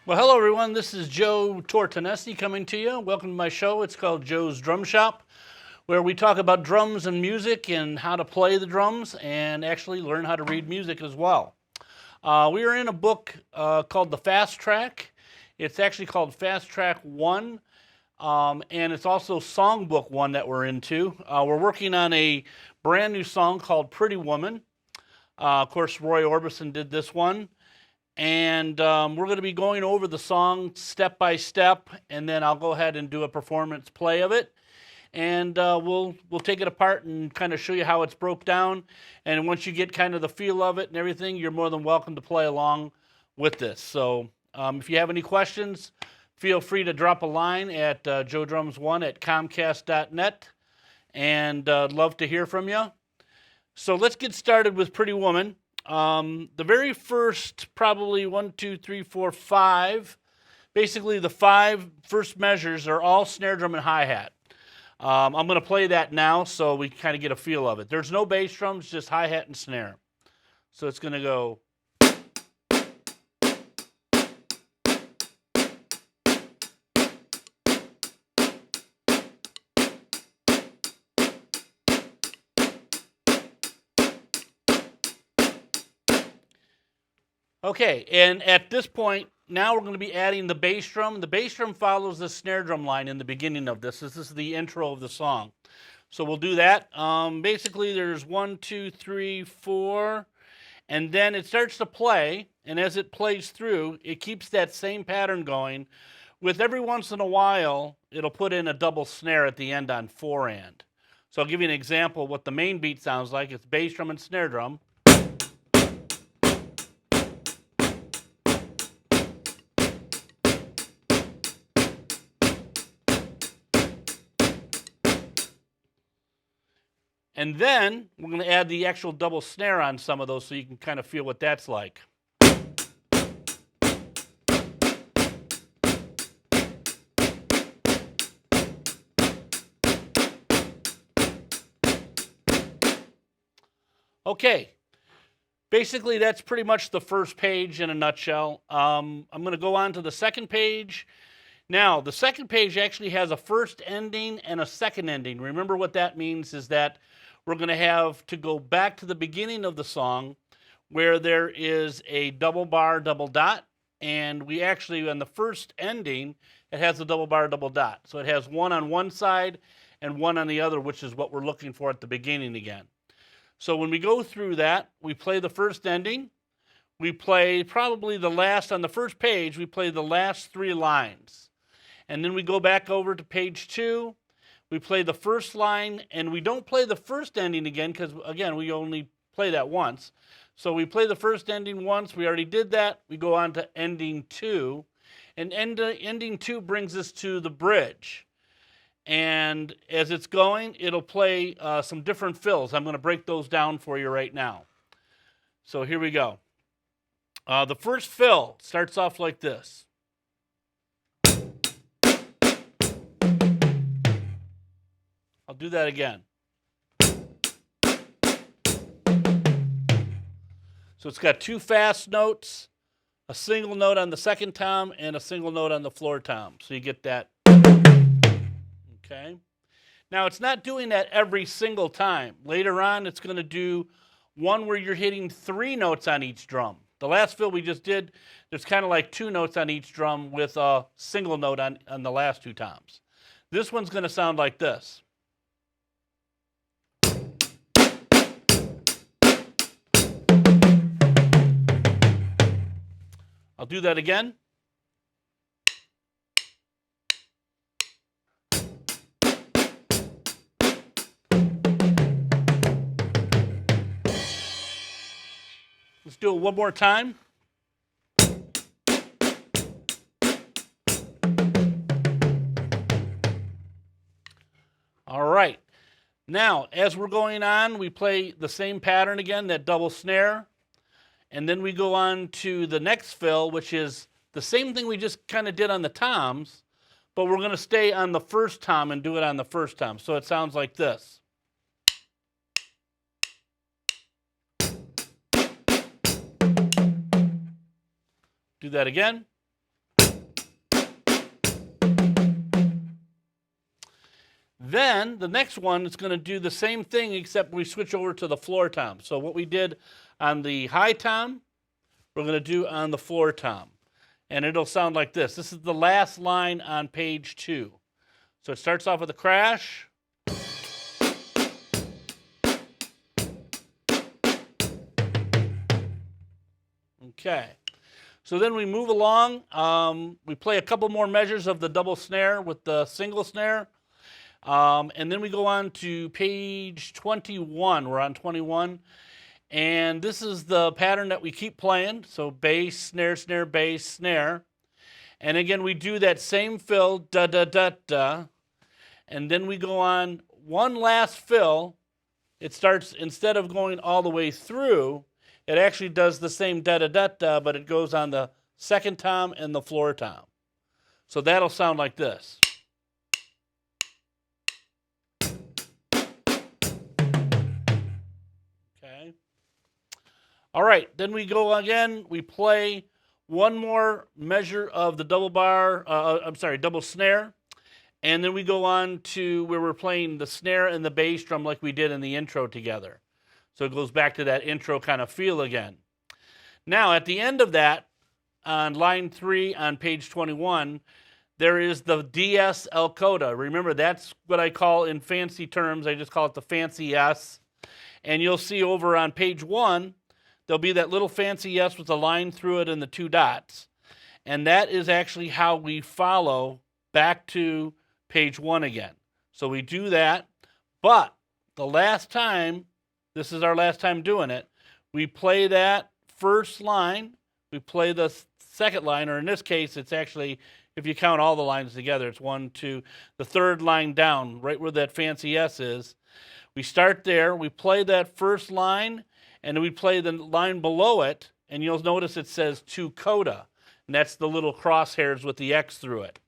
Well, hello everyone. This is Joe Tortonesi coming to you. Welcome to my show. It's called Joe's Drum Shop, where we talk about drums and music and how to play the drums and actually learn how to read music as well. We are in a book called The Fast Track. It's actually called Fast Track 1, and it's also Songbook 1 that we're into. We're working on a brand new song called Pretty Woman. Of course, Roy Orbison did this one. And we're going to be going over the song step by step, and then I'll go ahead and do a performance play of it. And we'll take it apart and kind of show you how it's broke down. And once you get kind of the feel of it and everything, you're more than welcome to play along with this. So if you have any questions, feel free to drop a line at joedrums1@comcast.net, and I'd love to hear from you. So let's get started with Pretty Woman. The very first, probably 1, 2, 3, 4, 5, basically the 5 first measures are all snare drum and hi-hat. I'm going to play that now so we kind of get a feel of it. There's no bass drums, just hi-hat and snare. So it's going to go. Okay, and at this point, now we're going to be adding the bass drum. The bass drum follows the snare drum line in the beginning of this. This is the intro of the song. So we'll do that. Basically, there's 1, 2, 3, 4, and then it starts to play, and as it plays through, it keeps that same pattern going. With every once in a while, it'll put in a double snare at the end on 4-and. So I'll give you an example of what the main beat sounds like. It's bass drum and snare drum. And then we're going to add the actual double snare on some of those so you can kind of feel what that's like. Okay, basically that's pretty much the first page in a nutshell. I'm going to go on to the second page. Now, the second page actually has a first ending and a second ending. Remember what that means is that we're going to have to go back to the beginning of the song where there is a double bar, double dot, and we actually, on the first ending, it has a double bar, double dot. So it has one on one side and one on the other, which is what we're looking for at the beginning again. So when we go through that, we play the first ending. We play probably the last, on the first page, we play the last 3 lines. And then we go back over to page 2. We play the first line, and we don't play the first ending again because, again, we only play that once. So we play the first ending once. We already did that. We go on to ending 2. And ending 2 brings us to the bridge. And as it's going, it'll play some different fills. I'm going to break those down for you right now. So here we go. The first fill starts off like this. I'll do that again. So it's got 2 fast notes, a single note on the second tom, and a single note on the floor tom. So you get that. Okay. Now it's not doing that every single time. Later on, it's going to do one where you're hitting 3 notes on each drum. The last fill we just did, there's kind of like 2 notes on each drum with a single note on the last 2 toms. This one's going to sound like this. I'll do that again. Let's do it one more time. All right. Now, as we're going on, we play the same pattern again, that double snare. And then we go on to the next fill, which is the same thing we just kind of did on the toms, but we're going to stay on the first tom and do it on the first tom. So it sounds like this. Do that again. Do Then the next one is going to do the same thing, except we switch over to the floor tom. So what we did on the high tom, we're going to do on the floor tom. And it'll sound like this. This is the last line on page 2. So it starts off with a crash. Okay. So then we move along. We play a couple more measures of the double snare with the single snare. And then we go on to page 21. We're on 21. And this is the pattern that we keep playing. So bass, snare, snare, bass, snare. And again, we do that same fill, da, da, da, da. And then we go on one last fill. It starts, instead of going all the way through, it actually does the same da, da, da, da, but it goes on the second tom and the floor tom. So that'll sound like this. Okay. All right, then we go again, we play one more measure of the double bar, double snare, and then we go on to where we're playing the snare and the bass drum like we did in the intro together. So it goes back to that intro kind of feel again. Now, at the end of that, on line 3 on page 21, there is the DS El Coda. Remember, that's what I call in fancy terms, I just call it the fancy S. And you'll see over on page 1, there'll be that little fancy S with a line through it and the 2 dots. And that is actually how we follow back to page 1 again. So we do that, but the last time, this is our last time doing it, we play that first line, we play the second line, or in this case, it's actually, if you count all the lines together, it's 1, 2, the third line down, right where that fancy S is. We start there, we play that first line, and then we play the line below it, and you'll notice it says to coda, and that's the little crosshairs with the X through it.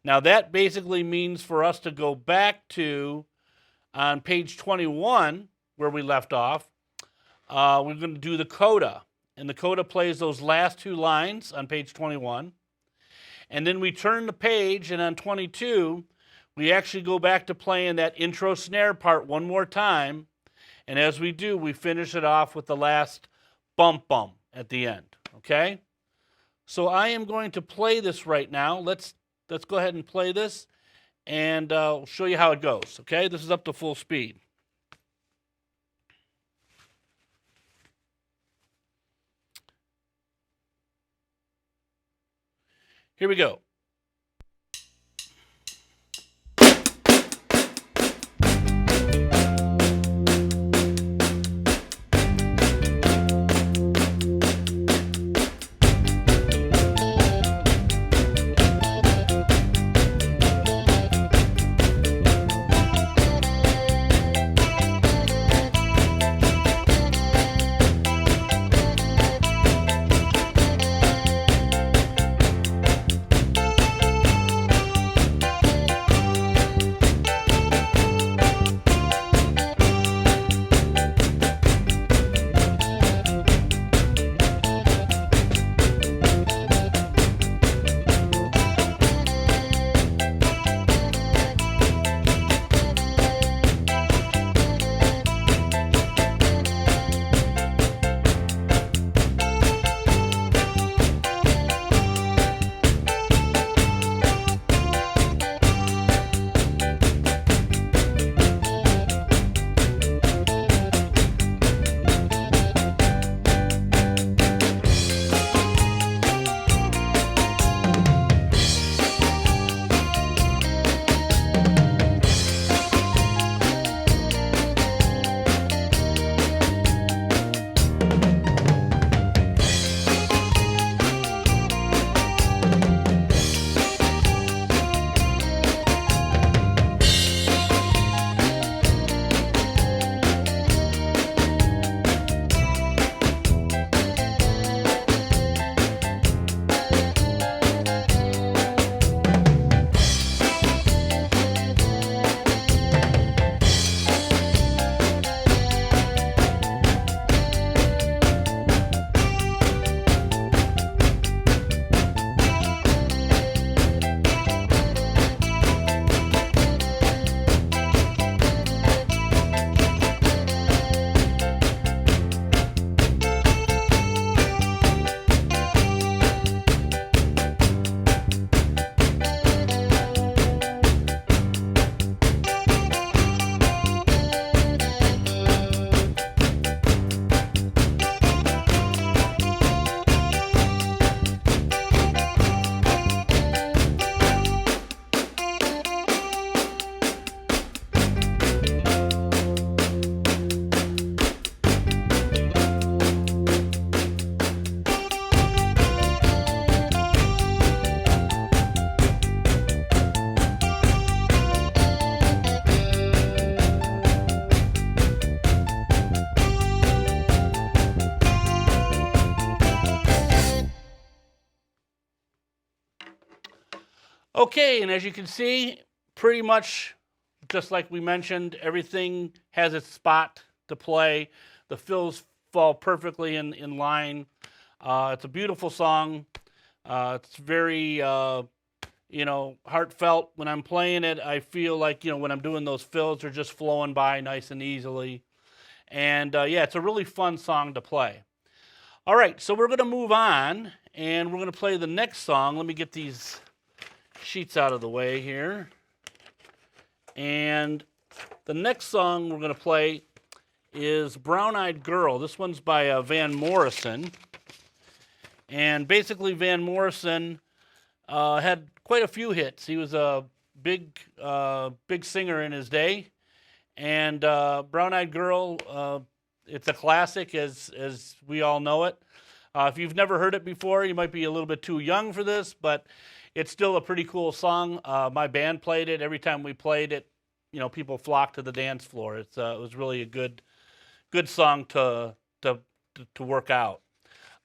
Now that basically means for us to go back to, on page 21, where we left off, we're going to do the coda. And the coda plays those last 2 lines on page 21. And then we turn the page, and on 22, we actually go back to playing that intro snare part one more time. And as we do, we finish it off with the last bump bump at the end. Okay? So I am going to play this right now. Let's go ahead and play this, and I'll show you how it goes. Okay? This is up to full speed. Here we go. Okay, and as you can see, pretty much just like we mentioned, everything has its spot to play. The fills fall perfectly in line. It's a beautiful song. It's very, heartfelt. When I'm playing it, I feel like, when I'm doing those fills, they're just flowing by nice and easily. And yeah, it's a really fun song to play. All right, so we're going to move on, and we're going to play the next song. Let me get these sheets out of the way here. And the next song we're going to play is Brown Eyed Girl. This one's by Van Morrison. And basically, Van Morrison had quite a few hits. He was a big singer in his day. And Brown Eyed Girl, it's a classic as we all know it. If you've never heard it before, you might be a little bit too young for this, but it's still a pretty cool song. My band played it. Every time we played it, people flocked to the dance floor. It was really a good song to work out.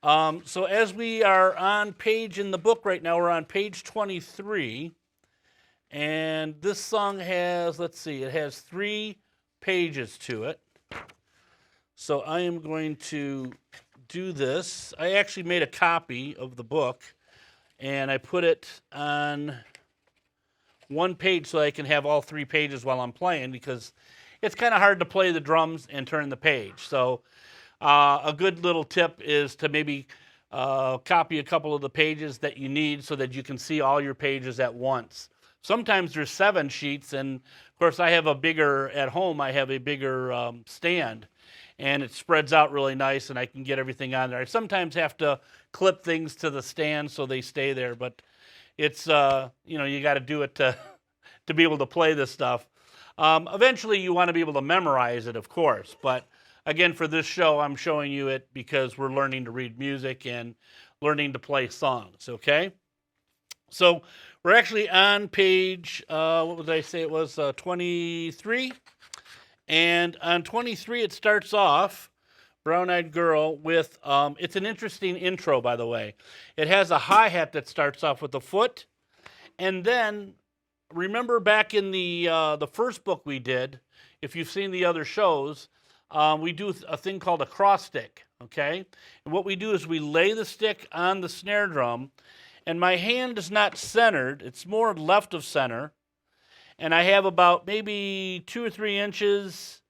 So as we are on page in the book right now, we're on page 23. And this song has, it has 3 pages to it. So I am going to do this. I actually made a copy of the book, and I put it on one page so I can have all 3 pages while I'm playing, because it's kind of hard to play the drums and turn the page. So a good little tip is to maybe copy a couple of the pages that you need so that you can see all your pages at once. Sometimes there's 7 sheets, and of course I have a bigger, at home I have a bigger stand, and it spreads out really nice and I can get everything on there. I sometimes have to clip things to the stand so they stay there, but it's, you got to do it to be able to play this stuff. Eventually you want to be able to memorize it, of course, but again, for this show, I'm showing you it because we're learning to read music and learning to play songs, okay? So we're actually on page, what did I say it was, 23? And on 23, it starts off, Brown Eyed Girl, with, it's an interesting intro, by the way. It has a hi-hat that starts off with a foot, and then, remember back in the first book we did, if you've seen the other shows, we do a thing called a cross stick, okay? And what we do is we lay the stick on the snare drum, and my hand is not centered, it's more left of center, and I have about maybe 2 or 3 inches,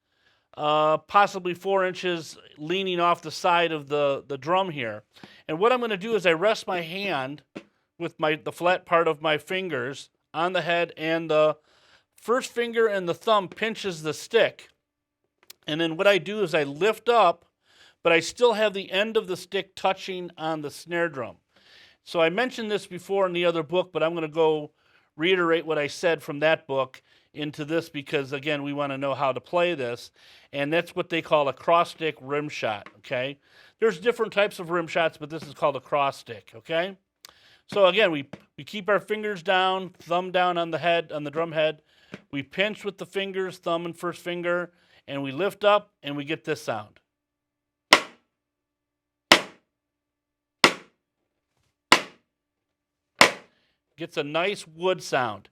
possibly 4 inches leaning off the side of the drum here. And what I'm going to do is I rest my hand with the flat part of my fingers on the head, and the first finger and the thumb pinches the stick. And then what I do is I lift up, but I still have the end of the stick touching on the snare drum. So I mentioned this before in the other book, but I'm going to go reiterate what I said from that book into this because, again, we want to know how to play this. And that's what they call a cross stick rim shot, okay? There's different types of rim shots, but this is called a cross stick, okay? So again, we keep our fingers down, thumb down on the head, on the drum head. We pinch with the fingers, thumb and first finger, and we lift up and we get this sound. Gets a nice wood sound.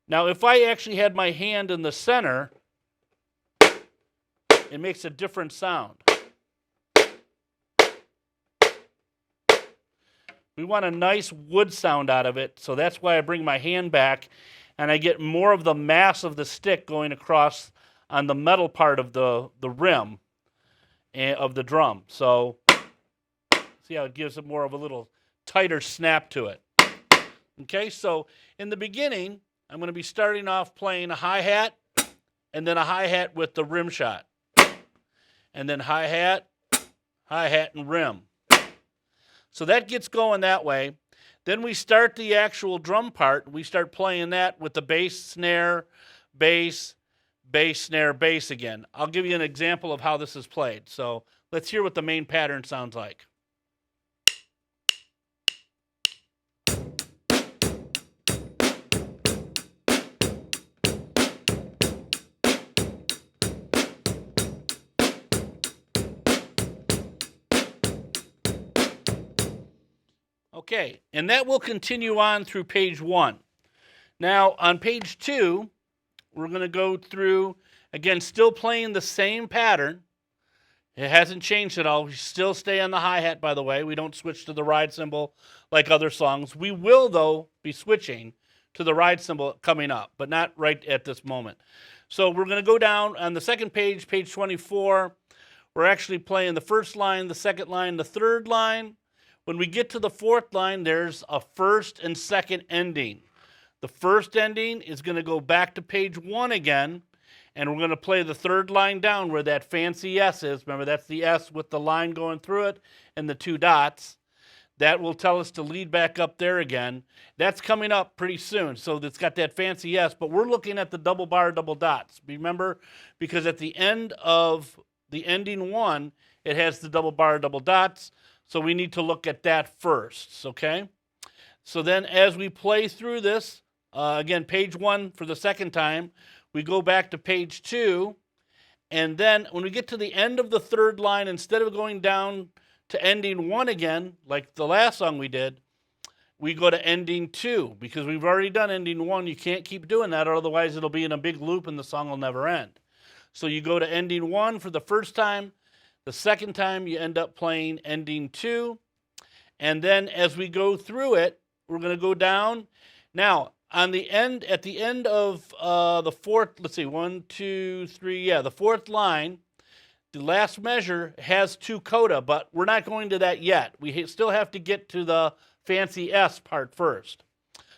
Now, if I actually had my hand in the center, it makes a different sound. We want a nice wood sound out of it, so that's why I bring my hand back and I get more of the mass of the stick going across on the metal part of the rim of the drum. So, see how it gives it more of a little tighter snap to it. Okay, so in the beginning, I'm going to be starting off playing a hi-hat, and then a hi-hat with the rim shot. And then hi-hat, and rim. So that gets going that way. Then we start the actual drum part. We start playing that with the bass, snare, bass, bass, snare, bass again. I'll give you an example of how this is played. So let's hear what the main pattern sounds like. Okay, and that will continue on through page 1. Now on page 2, we're going to go through, again, still playing the same pattern. It hasn't changed at all. We still stay on the hi-hat, by the way. We don't switch to the ride cymbal like other songs. We will, though, be switching to the ride cymbal coming up, but not right at this moment. So we're going to go down on the second page, page 24. We're actually playing the first line, the second line, the third line. When we get to the fourth line, there's a first and second ending. The first ending is going to go back to page 1 again, and we're going to play the third line down where that fancy S is. Remember, that's the S with the line going through it and the 2 dots. That will tell us to lead back up there again. That's coming up pretty soon. So it's got that fancy S, but we're looking at the double bar, double dots. Remember, because at the end of the ending 1, it has the double bar, double dots. So we need to look at that first, okay? So then as we play through this, again, page 1 for the second time, we go back to page 2, and then when we get to the end of the third line, instead of going down to ending 1 again, like the last song we did, we go to ending 2, because we've already done ending 1. You can't keep doing that, or otherwise it'll be in a big loop and the song will never end. So you go to ending 1 for the first time. The second time you end up playing ending 2. And then as we go through it, we're going to go down. Now, on the end, at the end of the fourth, let's see, 1, 2, 3, yeah, the fourth line, the last measure has 2 coda, but we're not going to that yet. We still have to get to the fancy S part first.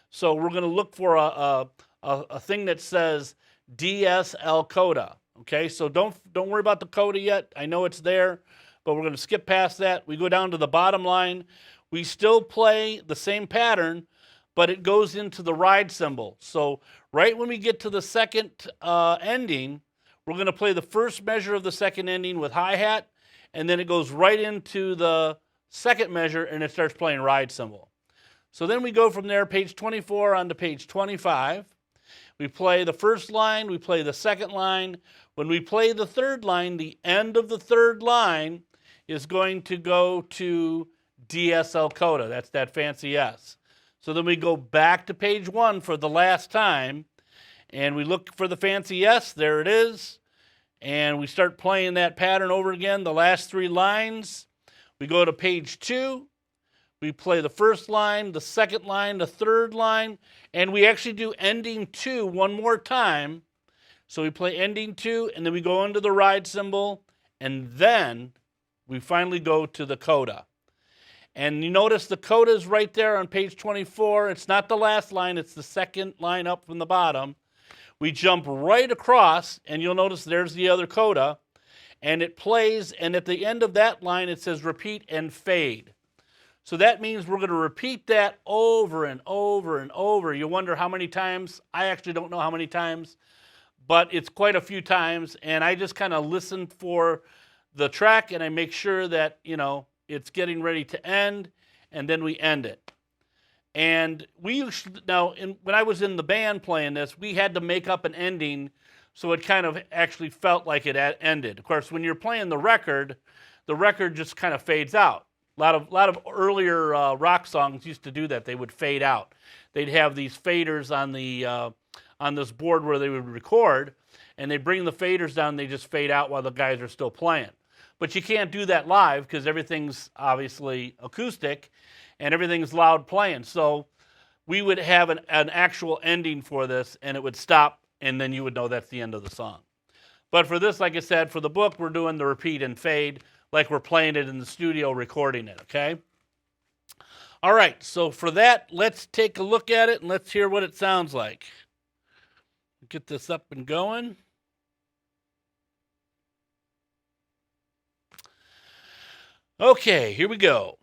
So we're going to look for a thing that says DSL coda. Okay, so don't worry about the coda yet. I know it's there, but we're going to skip past that. We go down to the bottom line. We still play the same pattern, but it goes into the ride cymbal. So right when we get to the second ending, we're going to play the first measure of the second ending with hi-hat, and then it goes right into the second measure, and it starts playing ride cymbal. So then we go from there, page 24 on to page 25. We play the first line, we play the second line. When we play the third line, the end of the third line is going to go to DSL coda. That's that fancy S. So then we go back to page 1 for the last time, and we look for the fancy S. There it is. And we start playing that pattern over again, the last 3 lines. We go to page 2. We play the first line, the second line, the third line, and we actually do ending 2 one more time. So we play ending 2, and then we go into the ride cymbal, and then we finally go to the coda. And you notice the coda is right there on page 24. It's not the last line, it's the second line up from the bottom. We jump right across, and you'll notice there's the other coda, and it plays, and at the end of that line it says repeat and fade. So that means we're going to repeat that over and over and over. You wonder how many times. I actually don't know how many times, but it's quite a few times, and I just kind of listen for the track, and I make sure that, you know, it's getting ready to end, and then we end it. And we usually, now, when I was in the band playing this, we had to make up an ending so it kind of actually felt like it ended. Of course, when you're playing the record just kind of fades out. A lot of earlier rock songs used to do that. They would fade out. They'd have these faders on the on this board where they would record, and they bring the faders down. And they just fade out while the guys are still playing. But you can't do that live because everything's obviously acoustic, and everything's loud playing. So we would have an actual ending for this, and it would stop, and then you would know that's the end of the song. But for this, like I said, for the book, we're doing the repeat and fade, like we're playing it in the studio, recording it, okay? All right, so for that, let's take a look at it and let's hear what it sounds like. Get this up and going. Okay, here we go.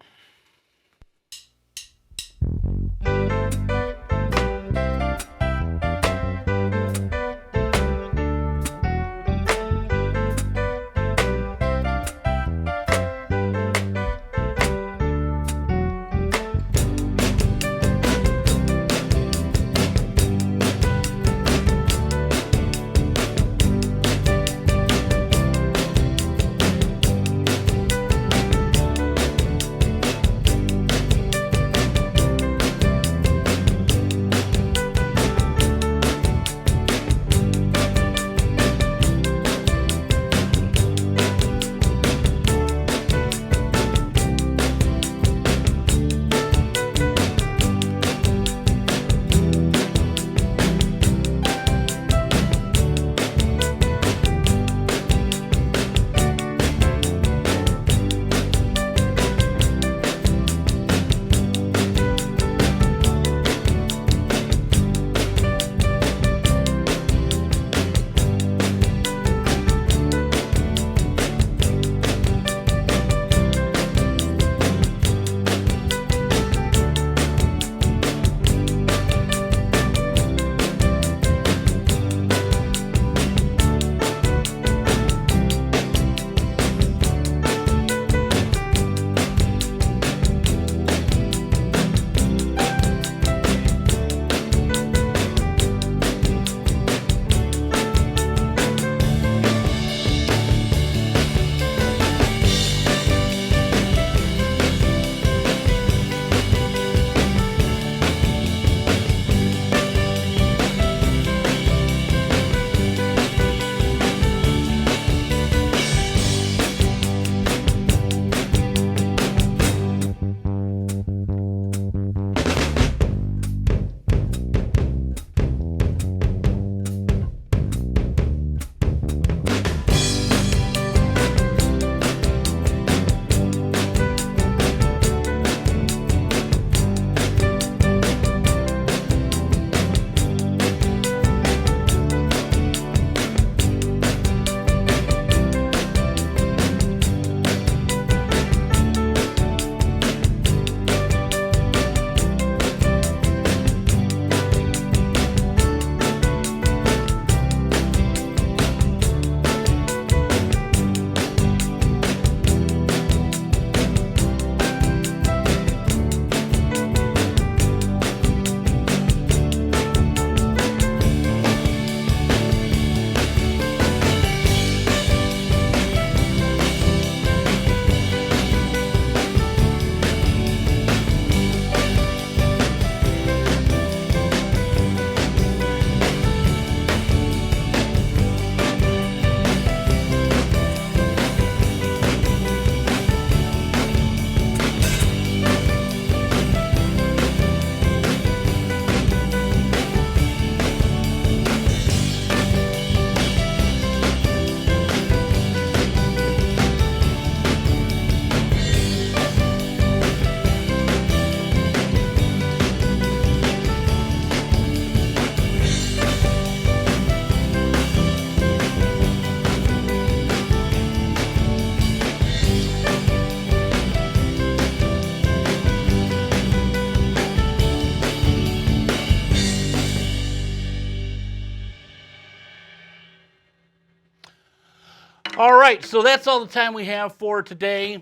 right, so that's all the time we have for today.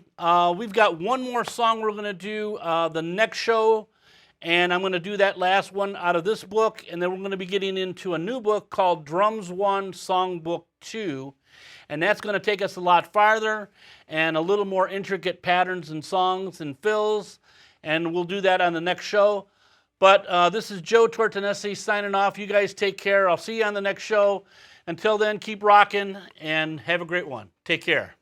We've got one more song we're going to do the next show, and I'm going to do that last one out of this book, and then we're going to be getting into a new book called Drums 1, Songbook 2, and that's going to take us a lot farther and a little more intricate patterns and songs and fills, and we'll do that on the next show. But this is Joe Tortonesi signing off. You guys take care. I'll see you on the next show. Until then, keep rocking and have a great one. Take care.